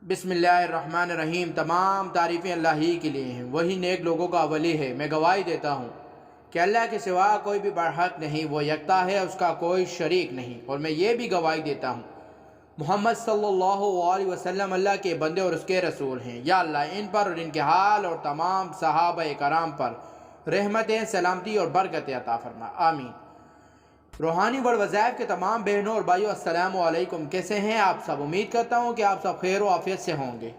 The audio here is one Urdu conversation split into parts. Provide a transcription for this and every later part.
بسم اللہ الرحمن الرحیم۔ تمام تعریفیں اللہ ہی کے لیے ہیں، وہی نیک لوگوں کا ولی ہے۔ میں گواہی دیتا ہوں کہ اللہ کے سوا کوئی بھی برحق نہیں، وہ یکتا ہے، اس کا کوئی شریک نہیں۔ اور میں یہ بھی گواہی دیتا ہوں محمد صلی اللہ علیہ وسلم اللہ کے بندے اور اس کے رسول ہیں۔ یا اللہ ان پر اور ان کے حال اور تمام صحابہ کرام پر رحمتیں، سلامتی اور برکت عطا فرما، آمین۔ روحانی ورڈ وظائف کے تمام بہنوں اور بھائیوں، السلام علیکم۔ کیسے ہیں آپ سب؟ امید کرتا ہوں کہ آپ سب خیر و عافیت سے ہوں گے۔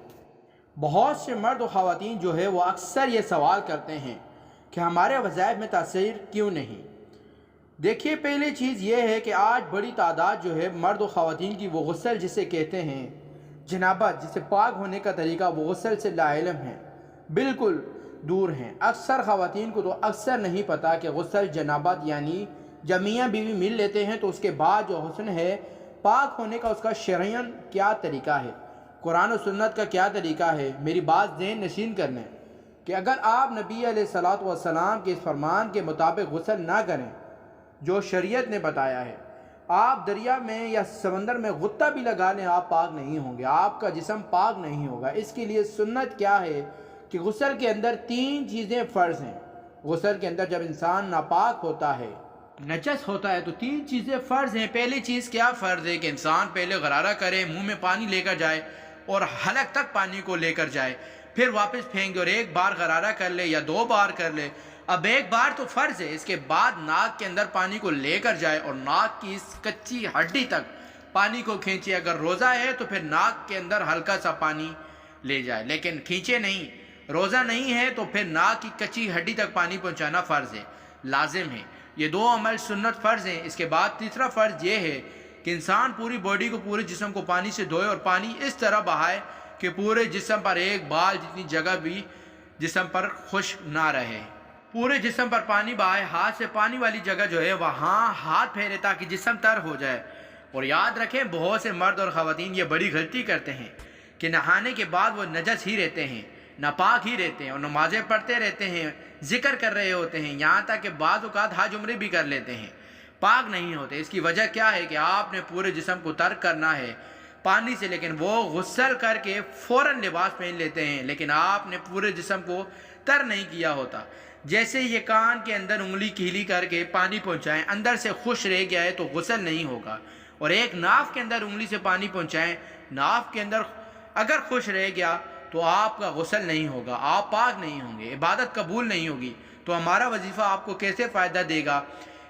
بہت سے مرد و خواتین جو ہے وہ اکثر یہ سوال کرتے ہیں کہ ہمارے وظائف میں تاثیر کیوں نہیں۔ دیکھیے، پہلی چیز یہ ہے کہ آج بڑی تعداد جو ہے مرد و خواتین کی وہ غسل جسے کہتے ہیں، جنابت جسے پاک ہونے کا طریقہ، وہ غسل سے لا علم ہیں، بالکل دور ہیں۔ اکثر خواتین کو تو اکثر نہیں پتا کہ غسل جنابت یعنی جب میاں بیوی مل لیتے ہیں تو اس کے بعد جو حسن ہے پاک ہونے کا، اس کا شرعاً کیا طریقہ ہے، قرآن و سنت کا کیا طریقہ ہے۔ میری بات ذہن نشین کرنا ہے کہ اگر آپ نبی علیہ الصلوۃ والسلام کے اس فرمان کے مطابق غسل نہ کریں جو شریعت نے بتایا ہے، آپ دریا میں یا سمندر میں غطہ بھی لگا لیں، آپ پاک نہیں ہوں گے، آپ کا جسم پاک نہیں ہوگا۔ اس کے لیے سنت کیا ہے کہ غسل کے اندر 3 چیزیں فرض ہیں۔ غسل کے اندر جب انسان ناپاک ہوتا ہے، نجس ہوتا ہے، تو 3 چیزیں فرض ہیں۔ پہلی چیز کیا فرض ہے کہ انسان پہلے غرارہ کرے، منہ میں پانی لے کر جائے اور حلق تک پانی کو لے کر جائے، پھر واپس پھینکے اور ایک بار غرارہ کر لے یا 2 بار کر لے۔ اب ایک بار تو فرض ہے، اس کے بعد ناک کے اندر پانی کو لے کر جائے اور ناک کی اس کچی ہڈی تک پانی کو کھینچے۔ اگر روزہ ہے تو پھر ناک کے اندر ہلکا سا پانی لے جائے، لیکن کھینچے نہیں۔ روزہ نہیں ہے تو پھر ناک کی کچی ہڈی تک پانی پہنچانا فرض ہے، لازم ہے۔ یہ 2 عمل سنت فرض ہیں۔ اس کے بعد تیسرا فرض یہ ہے کہ انسان پوری باڈی کو، پورے جسم کو پانی سے دھوئے اور پانی اس طرح بہائے کہ پورے جسم پر ایک بال جتنی جگہ بھی جسم پر خشک نہ رہے۔ پورے جسم پر پانی بہائے، ہاتھ سے پانی والی جگہ جو ہے وہاں ہاتھ پھیرے تاکہ جسم تر ہو جائے۔ اور یاد رکھیں، بہت سے مرد اور خواتین یہ بڑی غلطی کرتے ہیں کہ نہانے کے بعد وہ نجس ہی رہتے ہیں، ناپاک ہی رہتے ہیں اور نمازیں پڑھتے رہتے ہیں، ذکر کر رہے ہوتے ہیں، یہاں تک کہ بعض اوقات حج عمرے بھی کر لیتے ہیں، پاک نہیں ہوتے۔ اس کی وجہ کیا ہے کہ آپ نے پورے جسم کو تر کرنا ہے پانی سے، لیکن وہ غسل کر کے فوراً لباس پہن لیتے ہیں، لیکن آپ نے پورے جسم کو تر نہیں کیا ہوتا۔ جیسے یہ کان کے اندر انگلی کیلی کر کے پانی پہنچائیں، اندر سے خشک رہ گیا ہے تو غسل نہیں ہوگا۔ اور ایک ناف کے اندر انگلی سے پانی پہنچائیں، ناف کے اندر اگر خشک رہ گیا تو آپ کا غسل نہیں ہوگا، آپ پاک نہیں ہوں گے، عبادت قبول نہیں ہوگی۔ تو ہمارا وظیفہ آپ کو کیسے فائدہ دے گا؟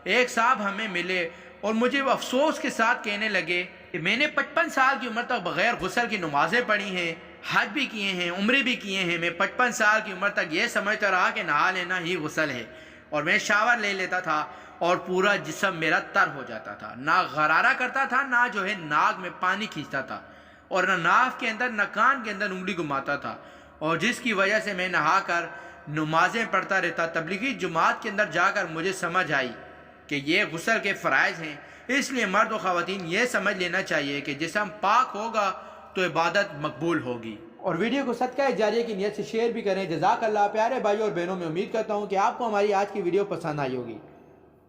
ایک صاحب ہمیں ملے اور مجھے افسوس کے ساتھ کہنے لگے کہ میں نے 55 سال کی عمر تک بغیر غسل کی نمازیں پڑھی ہیں، حج بھی کیے ہیں، عمرے بھی کیے ہیں، میں 55 سال کی عمر تک یہ سمجھتا رہا کہ نہا لینا ہی غسل ہے، اور میں شاور لے لیتا تھا اور پورا جسم میرا تر ہو جاتا تھا، نہ غرارہ کرتا تھا، نہ جو ہے ناک میں پانی کھینچتا تھا، اور نہ ناف کے اندر نہ کان کے اندر انگلی گھماتا تھا، اور جس کی وجہ سے میں نہا کر نمازیں پڑھتا رہتا۔ تبلیغی جماعت کے اندر جا کر مجھے سمجھ آئی کہ یہ غسل کے فرائض ہیں۔ اس لیے مرد و خواتین یہ سمجھ لینا چاہیے کہ جسم پاک ہوگا تو عبادت مقبول ہوگی۔ اور ویڈیو کو صدقہ جاریہ کی نیت سے شیئر بھی کریں۔ جزاک اللہ۔ پیارے بھائیوں اور بہنوں، میں امید کرتا ہوں کہ آپ کو ہماری آج کی ویڈیو پسند آئی ہوگی۔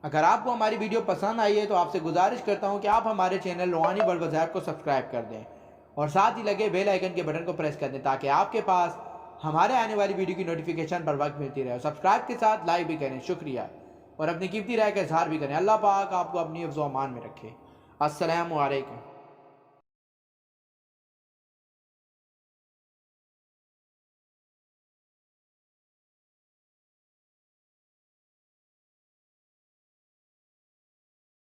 اگر آپ کو ہماری ویڈیو پسند آئی ہے تو آپ سے گزارش کرتا ہوں کہ آپ ہمارے چینل روحانی ورڈ وظائف کو سبسکرائب کر دیں اور ساتھ ہی لگے بیل آئیکن کے بٹن کو پریس کر دیں تاکہ آپ کے پاس ہمارے آنے والی ویڈیو کی نوٹیفیکیشن پر وقت ملتی رہے۔ اور سبسکرائب کے ساتھ لائک بھی کریں، شکریہ، اور اپنی قیمتی رائے کا اظہار بھی کریں۔ اللہ پاک آپ کو اپنی حفظ و امان میں رکھے۔ السلام علیکم۔